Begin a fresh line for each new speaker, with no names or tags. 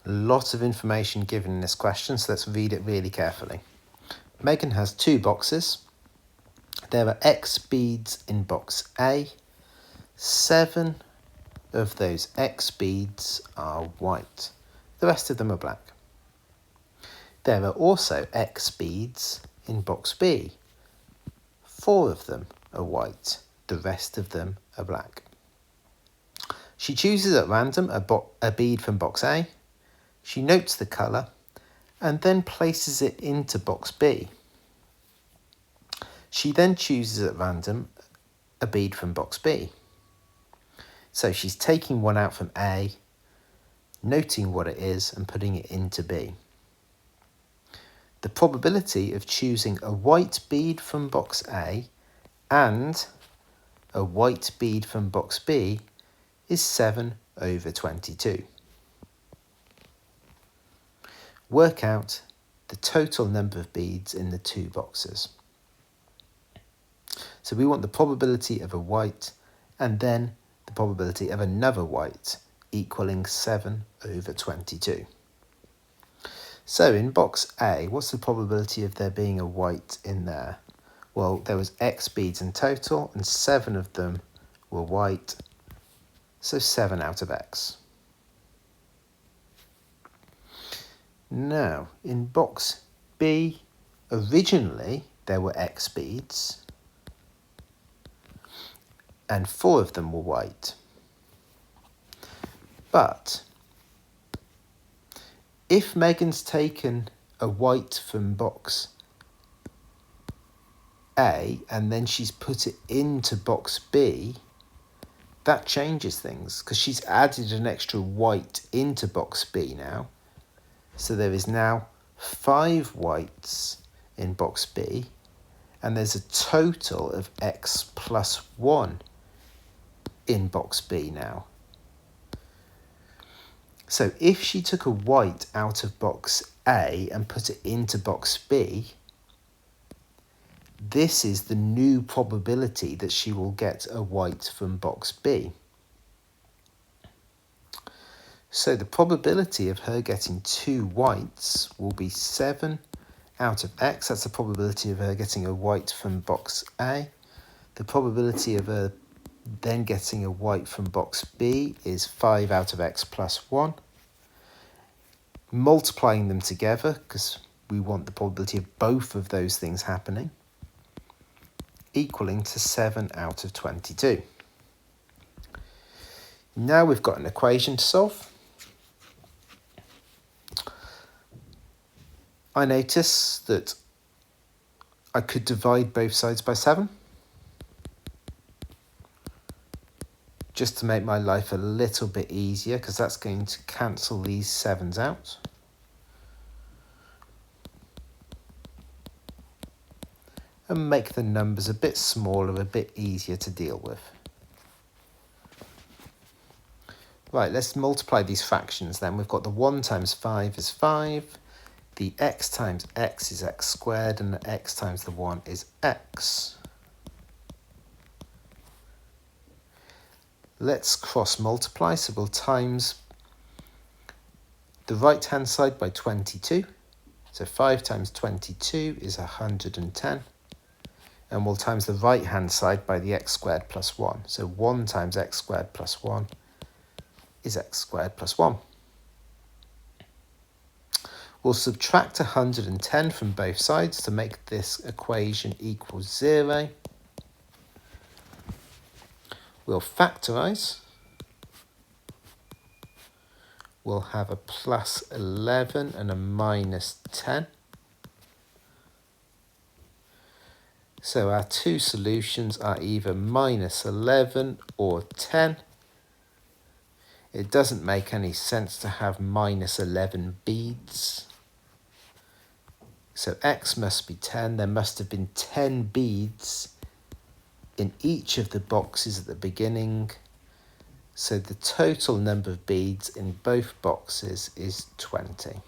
Lots of information given in this question, so let's read it really carefully. Megan has 2 boxes. There are X beads in box A. 7 of those X beads are white. The rest of them are black. There are also X beads in box B. 4 of them are white. The rest of them are black. She chooses at random a bead from box A. She notes the colour and then places it into box B. She then chooses at random a bead from box B. So she's taking one out from A, noting what it is and putting it into B. The probability of choosing a white bead from box A and a white bead from box B is 7/22. Work out the total number of beads in the 2 boxes. So we want the probability of a white and then the probability of another white equaling 7/22. So in box A, what's the probability of there being a white in there? Well, there was X beads in total and 7 of them were white, so 7 out of X. Now, in box B, originally there were X beads and 4 of them were white. But if Megan's taken a white from box A and then she's put it into box B, that changes things because she's added an extra white into box B now. So there is now 5 whites in box B and there's a total of X plus 1 in box B now. So if she took a white out of box A and put it into box B, this is the new probability that she will get a white from box B. So the probability of her getting 2 whites will be 7 out of X. That's the probability of her getting a white from box A. The probability of her then getting a white from box B is 5 out of X plus 1. Multiplying them together, because we want the probability of both of those things happening, equaling to 7/22. Now we've got an equation to solve. I notice that I could divide both sides by 7, just to make my life a little bit easier, because that's going to cancel these 7s out. And make the numbers a bit smaller, a bit easier to deal with. Right, let's multiply these fractions then. We've got the 1 times 5 is 5. The x times x is x squared, and the x times the 1 is x. Let's cross multiply, so we'll times the right-hand side by 22. So 5 times 22 is 110. And we'll times the right-hand side by the x squared plus 1. So 1 times x squared plus 1 is x squared plus 1. We'll subtract 110 from both sides to make this equation equal 0. We'll factorise. We'll have a plus 11 and a minus 10. So our 2 solutions are either minus 11 or 10. It doesn't make any sense to have minus 11 beads. So x must be 10. There must have been 10 beads in each of the boxes at the beginning. So the total number of beads in both boxes is 20.